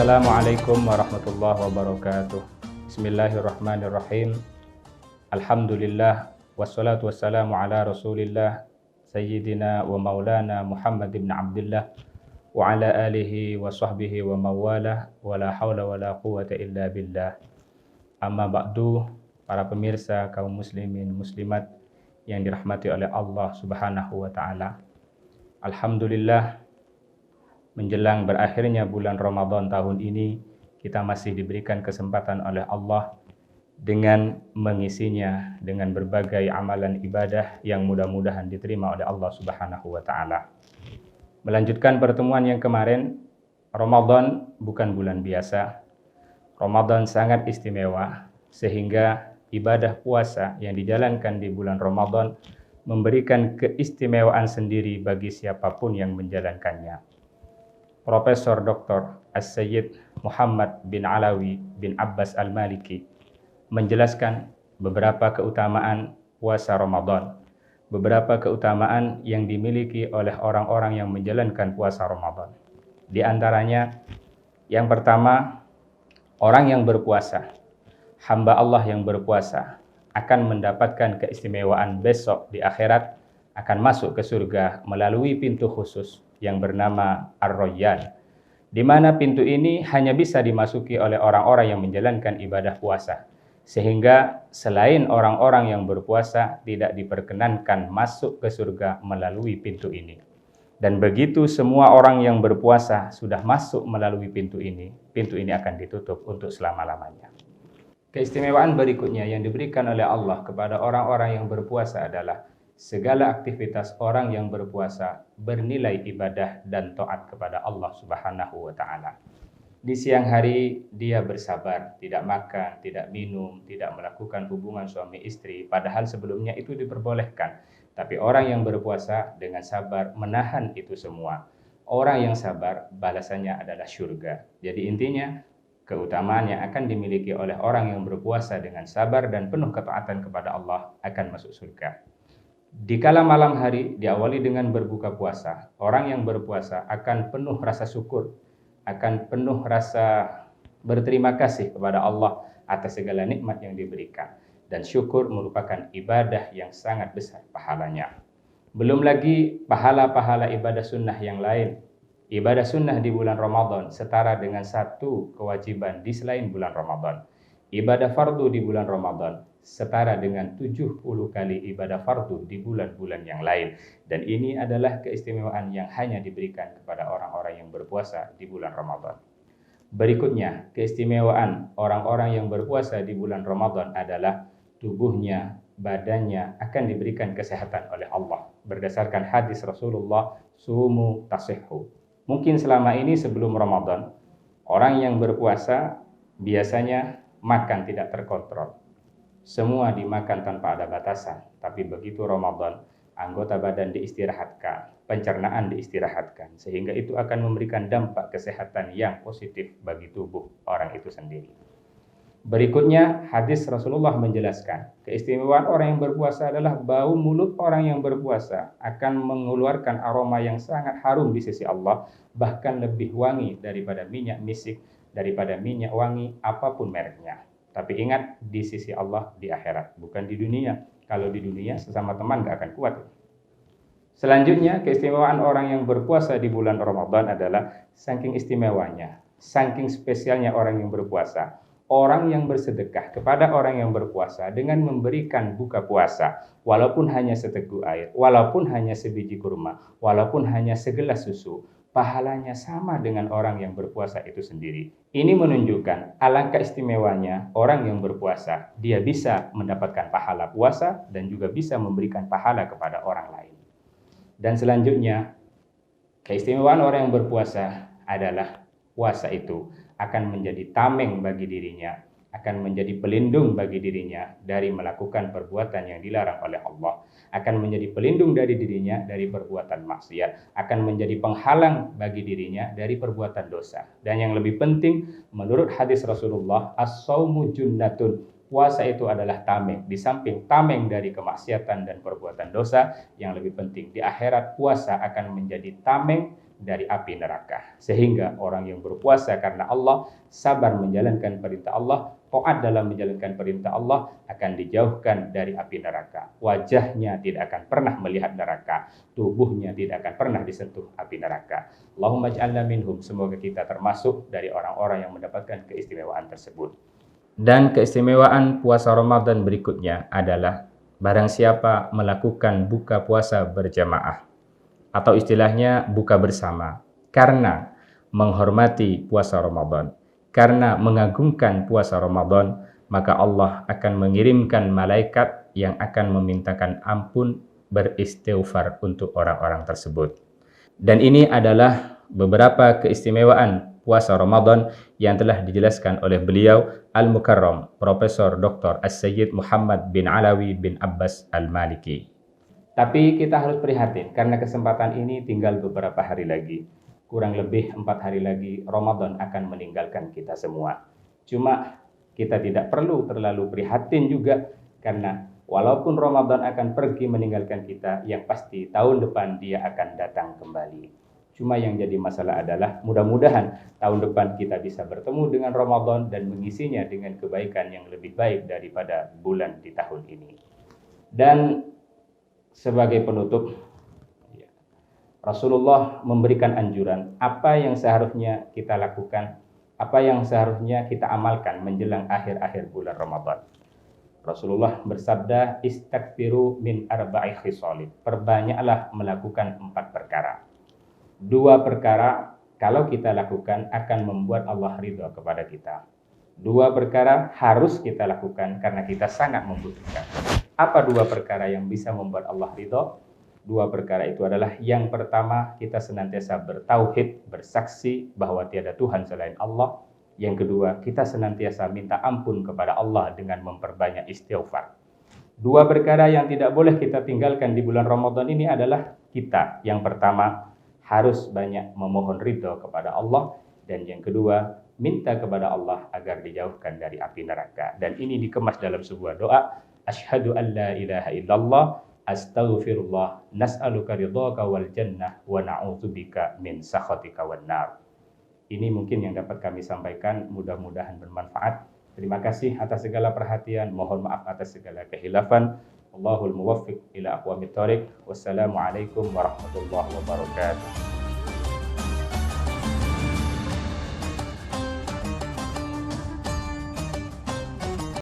Assalamualaikum warahmatullahi wabarakatuh. Bismillahirrahmanirrahim. Alhamdulillah wassalatu wassalamu ala Rasulillah Sayyidina wa Maulana Muhammad ibn Abdullah wa ala alihi wa sahbihi wa mawalah wa la hawla wa la quwwata illa billah. Amma ba'du, para pemirsa kaum muslimin muslimat yang dirahmati oleh Allah Subhanahu wa taala. Alhamdulillah, menjelang berakhirnya bulan Ramadan tahun ini, kita masih diberikan kesempatan oleh Allah dengan mengisinya dengan berbagai amalan ibadah yang mudah-mudahan diterima oleh Allah Subhanahu wa taala. Melanjutkan pertemuan yang kemarin, Ramadan bukan bulan biasa. Ramadan sangat istimewa, sehingga ibadah puasa yang dijalankan di bulan Ramadan memberikan keistimewaan sendiri bagi siapapun yang menjalankannya. Profesor Dr. As-Sayyid Muhammad bin Alawi bin Abbas Al-Maliki menjelaskan beberapa keutamaan puasa Ramadan, beberapa keutamaan yang dimiliki oleh orang-orang yang menjalankan puasa Ramadan. Di antaranya, yang pertama, orang yang berpuasa, hamba Allah yang berpuasa akan mendapatkan keistimewaan besok di akhirat, akan masuk ke surga melalui pintu khusus yang bernama Ar-Rayyan, di mana pintu ini hanya bisa dimasuki oleh orang-orang yang menjalankan ibadah puasa, sehingga selain orang-orang yang berpuasa tidak diperkenankan masuk ke surga melalui pintu ini. Dan begitu semua orang yang berpuasa sudah masuk melalui pintu ini akan ditutup untuk selama-lamanya. Keistimewaan berikutnya yang diberikan oleh Allah kepada orang-orang yang berpuasa adalah segala aktivitas orang yang berpuasa bernilai ibadah dan taat kepada Allah Subhanahu wa taala. Di siang hari dia bersabar, tidak makan, tidak minum, tidak melakukan hubungan suami istri, padahal sebelumnya itu diperbolehkan. Tapi orang yang berpuasa dengan sabar menahan itu semua. Orang yang sabar balasannya adalah syurga. Jadi intinya, keutamaan yang akan dimiliki oleh orang yang berpuasa dengan sabar dan penuh ketaatan kepada Allah akan masuk surga. Di kala malam hari diawali dengan berbuka puasa. Orang yang berpuasa akan penuh rasa syukur, akan penuh rasa berterima kasih kepada Allah atas segala nikmat yang diberikan. Dan syukur merupakan ibadah yang sangat besar pahalanya. Belum lagi pahala-pahala ibadah sunnah yang lain. Ibadah sunnah di bulan Ramadan setara dengan satu kewajiban di selain bulan Ramadan. Ibadah fardu di bulan Ramadan setara dengan 70 kali ibadah fardu di bulan-bulan yang lain. Dan ini adalah keistimewaan yang hanya diberikan kepada orang-orang yang berpuasa di bulan Ramadan. Berikutnya, keistimewaan orang-orang yang berpuasa di bulan Ramadan adalah tubuhnya, badannya akan diberikan kesehatan oleh Allah. Berdasarkan hadis Rasulullah, sumu tasihhu. Mungkin selama ini sebelum Ramadan, orang yang berpuasa biasanya makan tidak terkontrol. Semua dimakan tanpa ada batasan, tapi begitu Ramadan, anggota badan diistirahatkan, pencernaan diistirahatkan, sehingga itu akan memberikan dampak kesehatan yang positif bagi tubuh orang itu sendiri. Berikutnya, hadis Rasulullah menjelaskan, keistimewaan orang yang berpuasa adalah bau mulut orang yang berpuasa akan mengeluarkan aroma yang sangat harum di sisi Allah, bahkan lebih wangi daripada minyak misik, daripada minyak wangi apapun mereknya. Tapi ingat, di sisi Allah di akhirat, bukan di dunia. Kalau di dunia sesama teman gak akan kuat. Selanjutnya, keistimewaan orang yang berpuasa di bulan Ramadan adalah saking istimewanya, saking spesialnya orang yang berpuasa. Orang yang bersedekah kepada orang yang berpuasa dengan memberikan buka puasa, walaupun hanya seteguk air, walaupun hanya sebiji kurma, walaupun hanya segelas susu, pahalanya sama dengan orang yang berpuasa itu sendiri. Ini menunjukkan alangkah istimewanya orang yang berpuasa. Dia bisa mendapatkan pahala puasa dan juga bisa memberikan pahala kepada orang lain. Dan selanjutnya, keistimewaan orang yang berpuasa adalah puasa itu akan menjadi tameng bagi dirinya, akan menjadi pelindung bagi dirinya dari melakukan perbuatan yang dilarang oleh Allah, akan menjadi pelindung dari dirinya dari perbuatan maksiat, akan menjadi penghalang bagi dirinya dari perbuatan dosa. Dan yang lebih penting, menurut hadis Rasulullah, as-saumu junnatun, puasa itu adalah tameng. Di samping tameng dari kemaksiatan dan perbuatan dosa, yang lebih penting di akhirat puasa akan menjadi tameng dari api neraka. Sehingga orang yang berpuasa karena Allah, sabar menjalankan perintah Allah, taat dalam menjalankan perintah Allah, akan dijauhkan dari api neraka. Wajahnya tidak akan pernah melihat neraka, tubuhnya tidak akan pernah disentuh api neraka. Allahumma ij'alna minhum, semoga kita termasuk dari orang-orang yang mendapatkan keistimewaan tersebut. Dan keistimewaan puasa Ramadan berikutnya adalah barang siapa melakukan buka puasa berjamaah atau istilahnya buka bersama karena menghormati puasa Ramadan, karena mengagungkan puasa Ramadan, maka Allah akan mengirimkan malaikat yang akan memintakan ampun beristighfar untuk orang-orang tersebut. Dan ini adalah beberapa keistimewaan puasa Ramadan yang telah dijelaskan oleh beliau Al-Mukarram Profesor Dr. As-Sayyid Muhammad bin Alawi bin Abbas Al-Maliki. Tapi kita harus prihatin karena kesempatan ini tinggal beberapa hari lagi. Kurang lebih 4 hari lagi Ramadan akan meninggalkan kita semua. Cuma kita tidak perlu terlalu prihatin juga karena walaupun Ramadan akan pergi meninggalkan kita, yang pasti tahun depan dia akan datang kembali. Cuma yang jadi masalah adalah mudah-mudahan tahun depan kita bisa bertemu dengan Ramadan dan mengisinya dengan kebaikan yang lebih baik daripada bulan di tahun ini. Dan sebagai penutup, Rasulullah memberikan anjuran apa yang seharusnya kita lakukan, apa yang seharusnya kita amalkan menjelang akhir-akhir bulan Ramadan. Rasulullah bersabda, "Istakfiru min arba'i khisalin." Perbanyaklah melakukan 4 perkara. 2 perkara kalau kita lakukan akan membuat Allah ridho kepada kita. 2 perkara harus kita lakukan karena kita sangat membutuhkan. Apa 2 perkara yang bisa membuat Allah ridho? 2 perkara itu adalah, yang pertama, kita senantiasa bertauhid, bersaksi bahwa tiada Tuhan selain Allah. Yang kedua, kita senantiasa minta ampun kepada Allah dengan memperbanyak istighfar. 2 perkara yang tidak boleh kita tinggalkan di bulan Ramadan ini adalah kita. Yang pertama, harus banyak memohon ridho kepada Allah. Dan yang kedua, minta kepada Allah agar dijauhkan dari api neraka. Dan ini dikemas dalam sebuah doa, Asyhadu an la ilaha illallah, astaghfirullah, nas'aluka ridhaka wal jannah, wa na'udzubika min sakhatika wan nar. Ini mungkin yang dapat kami sampaikan, mudah-mudahan bermanfaat. Terima kasih atas segala perhatian, mohon maaf atas segala kehilafan. Allahul muwaffiq ila aqwamit thoriq. Wassalamualaikum warahmatullahi wabarakatuh.